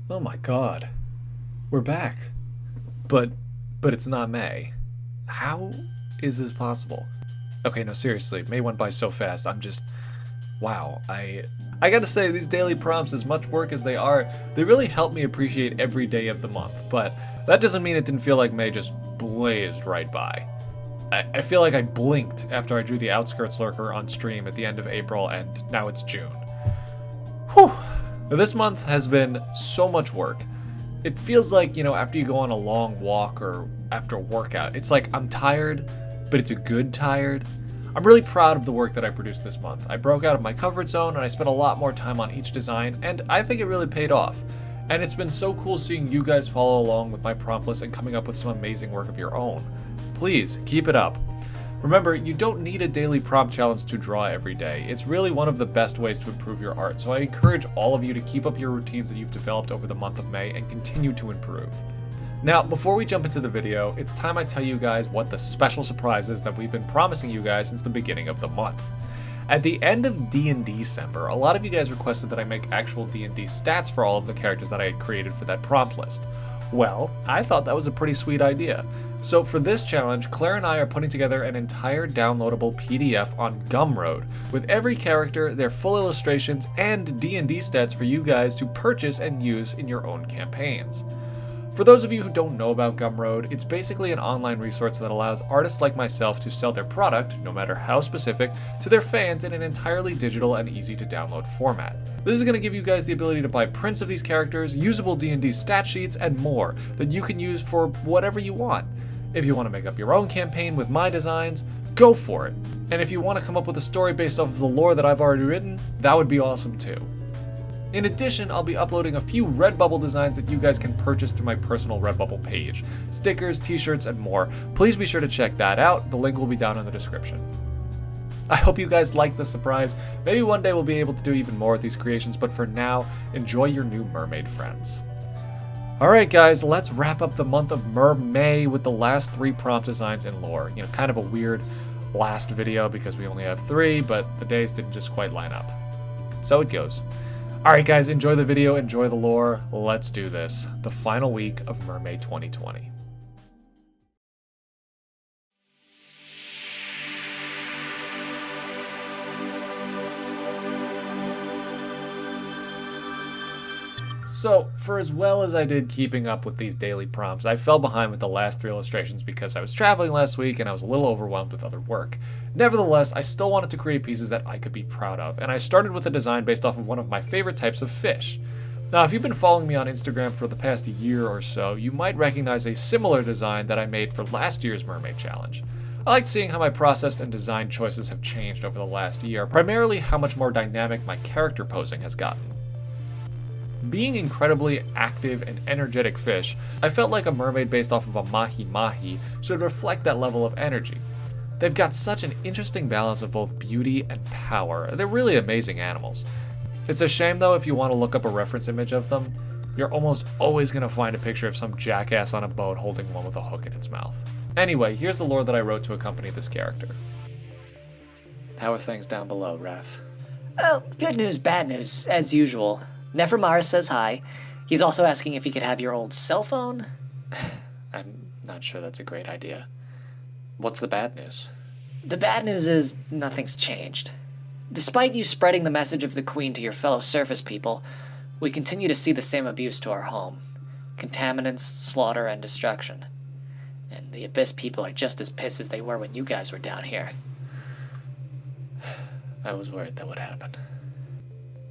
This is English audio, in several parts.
Oh my god. We're back. But but it's not May. How is this possible? Okay, no, seriously. May went by so fast. I'm just wow. I got to say these daily prompts, as much work as they are, they really help me appreciate every day of the month. But that doesn't mean it didn't feel like May just blazed right by. I feel like I blinked after I drew the Outskirts Lurker on stream at the end of April, and now it's June. Whew. This month has been so much work. It feels like, after you go on a long walk or after a workout, it's like I'm tired, but it's a good tired. I'm really proud of the work that I produced this month. I broke out of my comfort zone and I spent a lot more time on each design, and I think it really paid off. And it's been so cool seeing you guys follow along with my prompt list and coming up with some amazing work of your own. Please, keep it up. Remember, you don't need a daily prompt challenge to draw every day. It's really one of the best ways to improve your art, so I encourage all of you to keep up your routines that you've developed over the month of May and continue to improve. Now, before we jump into the video, it's time I tell you guys what the special surprise is that we've been promising you guys since the beginning of the month. At the end of D&D December, a lot of you guys requested that I make actual D&D stats for all of the characters that I had created for that prompt list. Well, I thought that was a pretty sweet idea. So for this challenge, Claire and I are putting together an entire downloadable PDF on Gumroad, with every character, their full illustrations, and D&D stats for you guys to purchase and use in your own campaigns. For those of you who don't know about Gumroad, it's basically an online resource that allows artists like myself to sell their product, no matter how specific, to their fans in an entirely digital and easy to download format. This is going to give you guys the ability to buy prints of these characters, usable D&D stat sheets, and more that you can use for whatever you want. If you want to make up your own campaign with my designs, go for it. And if you want to come up with a story based off of the lore that I've already written, that would be awesome too. In addition, I'll be uploading a few Redbubble designs that you guys can purchase through my personal Redbubble page. Stickers, t-shirts, and more. Please be sure to check that out. The link will be down in the description. I hope you guys like the surprise. Maybe one day we'll be able to do even more with these creations, but for now, enjoy your new mermaid friends. Alright guys, let's wrap up the month of Mermay with the last 3 prompt designs in lore. Kind of a weird last video because we only have 3, but the days didn't just quite line up. So it goes. Alright guys, enjoy the video, enjoy the lore, let's do this. The final week of Mermay 2020. So, for as well as I did keeping up with these daily prompts, I fell behind with the last 3 illustrations because I was traveling last week and I was a little overwhelmed with other work. Nevertheless, I still wanted to create pieces that I could be proud of, and I started with a design based off of one of my favorite types of fish. Now, if you've been following me on Instagram for the past year or so, you might recognize a similar design that I made for last year's Mermaid Challenge. I liked seeing how my process and design choices have changed over the last year, primarily how much more dynamic my character posing has gotten. Being incredibly active and energetic fish, I felt like a mermaid based off of a mahi-mahi should reflect that level of energy. They've got such an interesting balance of both beauty and power. They're really amazing animals. It's a shame though, if you want to look up a reference image of them, you're almost always going to find a picture of some jackass on a boat holding one with a hook in its mouth. Anyway, here's the lore that I wrote to accompany this character. How are things down below, Raf? Well, good news, bad news, as usual. Nefermara says hi. He's also asking if he could have your old cell phone. I'm not sure that's a great idea. What's the bad news? The bad news is nothing's changed. Despite you spreading the message of the Queen to your fellow surface people, we continue to see the same abuse to our home. Contaminants, slaughter, and destruction. And the Abyss people are just as pissed as they were when you guys were down here. I was worried that would happen.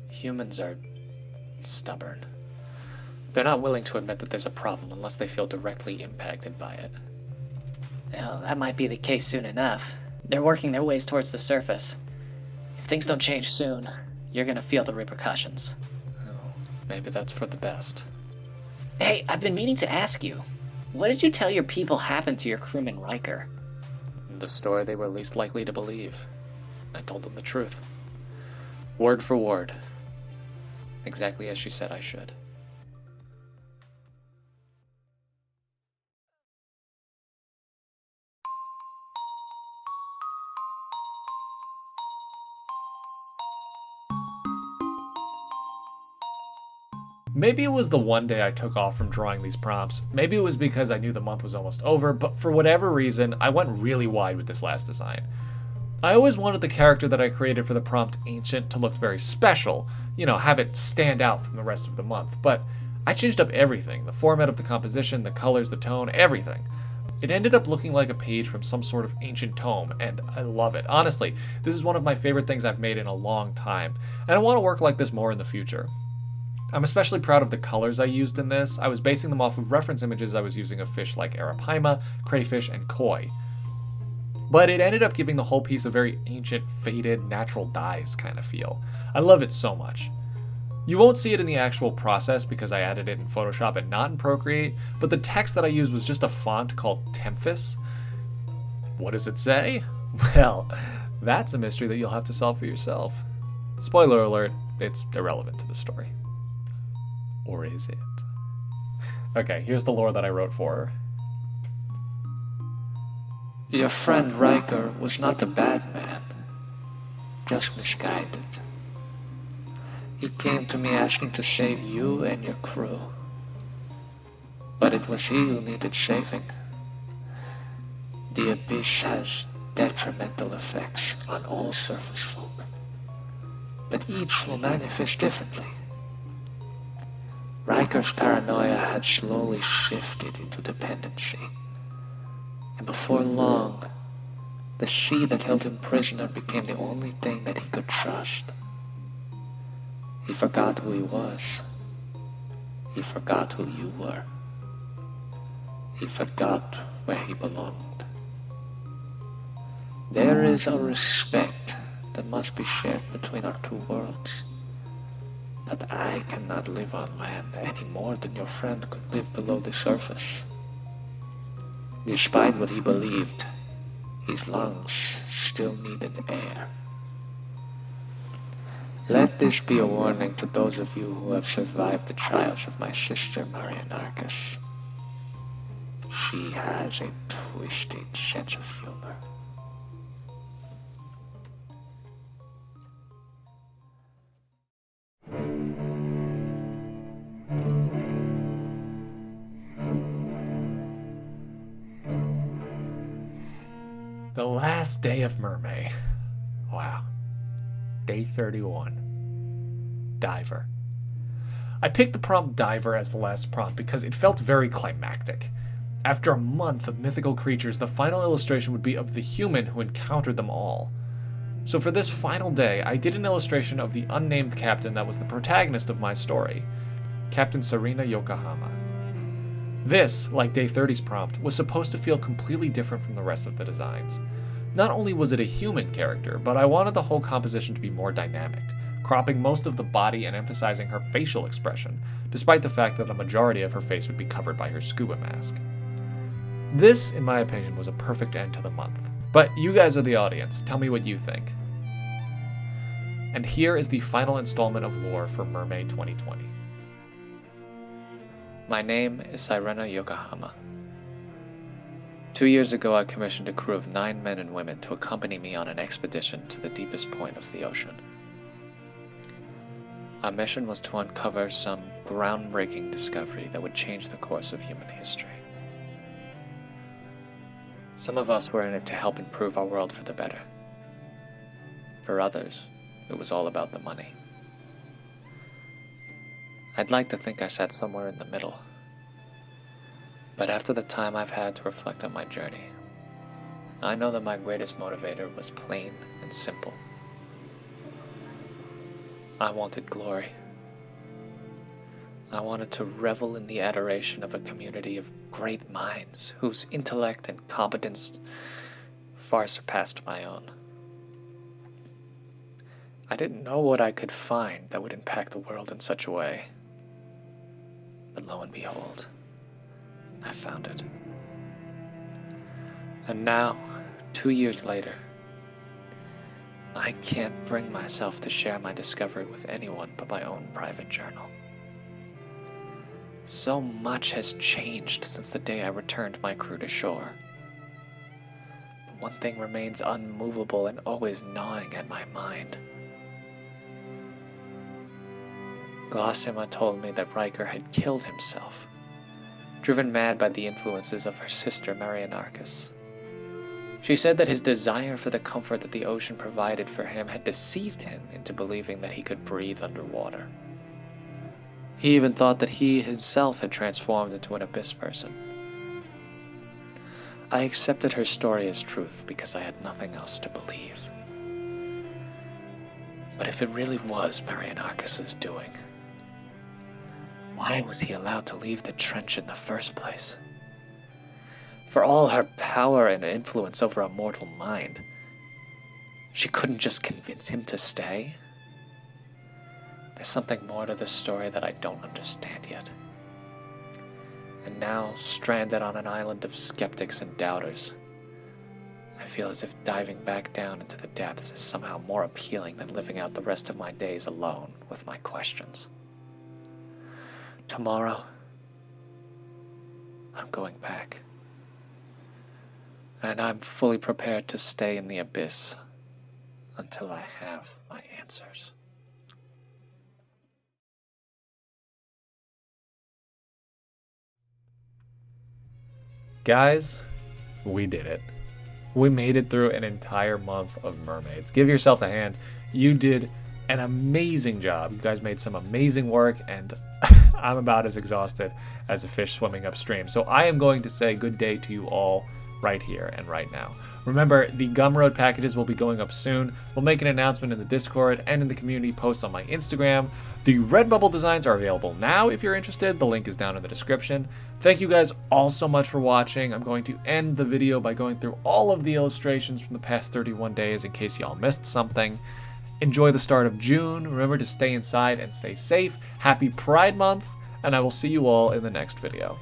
Humans are stubborn. They're not willing to admit that there's a problem unless they feel directly impacted by it. Well, that might be the case soon enough. They're working their ways towards the surface. If things don't change soon, you're gonna feel the repercussions. Oh, maybe that's for the best. Hey, I've been meaning to ask you. What did you tell your people happened to your crewman Riker? The story they were least likely to believe. I told them the truth. Word for word. Exactly as she said I should. Maybe it was the one day I took off from drawing these prompts, maybe it was because I knew the month was almost over, but for whatever reason, I went really wide with this last design. I always wanted the character that I created for the prompt Ancient to look very special, have it stand out from the rest of the month, but I changed up everything, the format of the composition, the colors, the tone, everything. It ended up looking like a page from some sort of ancient tome, and I love it. Honestly, this is one of my favorite things I've made in a long time, and I want to work like this more in the future. I'm especially proud of the colors I used in this. I was basing them off of reference images I was using of fish like arapaima, crayfish, and koi. But it ended up giving the whole piece a very ancient, faded, natural dyes kind of feel. I love it so much. You won't see it in the actual process because I added it in Photoshop and not in Procreate, but the text that I used was just a font called Temphis. What does it say? Well, that's a mystery that you'll have to solve for yourself. Spoiler alert, it's irrelevant to the story. Or is it? Okay, here's the lore that I wrote for her. Your friend Riker was not a bad man, just misguided. He came to me asking to save you and your crew. But it was he who needed saving. The abyss has detrimental effects on all surface folk, but each will manifest differently. Riker's paranoia had slowly shifted into dependency, and before long, the sea that held him prisoner became the only thing that he could trust. He forgot who he was. He forgot who you were. He forgot where he belonged. There is a respect that must be shared between our two worlds. But I cannot live on land any more than your friend could live below the surface. Despite what he believed, his lungs still needed air. Let this be a warning to those of you who have survived the trials of my sister Marianarchus. She has a twisted sense of humor. The last day of Mermay. Wow. Day 31. Diver. I picked the prompt Diver as the last prompt because it felt very climactic. After a month of mythical creatures, the final illustration would be of the human who encountered them all. So for this final day, I did an illustration of the unnamed captain that was the protagonist of my story, Captain Serena Yokohama. This, like Day 30's prompt, was supposed to feel completely different from the rest of the designs. Not only was it a human character, but I wanted the whole composition to be more dynamic, cropping most of the body and emphasizing her facial expression, despite the fact that a majority of her face would be covered by her scuba mask. This, in my opinion, was a perfect end to the month. But you guys are the audience, tell me what you think. And here is the final installment of lore for Mermay 2020. My name is Serena Yokohama. 2 years ago, I commissioned a crew of 9 men and women to accompany me on an expedition to the deepest point of the ocean. Our mission was to uncover some groundbreaking discovery that would change the course of human history. Some of us were in it to help improve our world for the better. For others, it was all about the money. I'd like to think I sat somewhere in the middle. But after the time I've had to reflect on my journey, I know that my greatest motivator was plain and simple. I wanted glory. I wanted to revel in the adoration of a community of great minds whose intellect and competence far surpassed my own. I didn't know what I could find that would impact the world in such a way. But lo and behold, I found it. And now, 2 years later, I can't bring myself to share my discovery with anyone but my own private journal. So much has changed since the day I returned my crew to shore. But one thing remains unmovable and always gnawing at my mind. Glossima told me that Riker had killed himself, driven mad by the influences of her sister Marianarchus. She said that his desire for the comfort that the ocean provided for him had deceived him into believing that he could breathe underwater. He even thought that he himself had transformed into an abyss person. I accepted her story as truth because I had nothing else to believe. But if it really was Marianarchus's doing, why was he allowed to leave the trench in the first place? For all her power and influence over a mortal mind, she couldn't just convince him to stay? There's something more to this story that I don't understand yet. And now, stranded on an island of skeptics and doubters, I feel as if diving back down into the depths is somehow more appealing than living out the rest of my days alone with my questions. Tomorrow, I'm going back. And I'm fully prepared to stay in the abyss until I have my answers. Guys, we did it. We made it through an entire month of mermaids. Give yourself a hand. You did an amazing job. You guys made some amazing work, and I'm about as exhausted as a fish swimming upstream. So I am going to say good day to you all right here and right now. Remember, the Gumroad packages will be going up soon. We'll make an announcement in the Discord and in the community posts on my Instagram. The Redbubble designs are available now if you're interested. The link is down in the description. Thank you guys all so much for watching. I'm going to end the video by going through all of the illustrations from the past 31 days in case y'all missed something. Enjoy the start of June. Remember to stay inside and stay safe. Happy Pride Month, and I will see you all in the next video.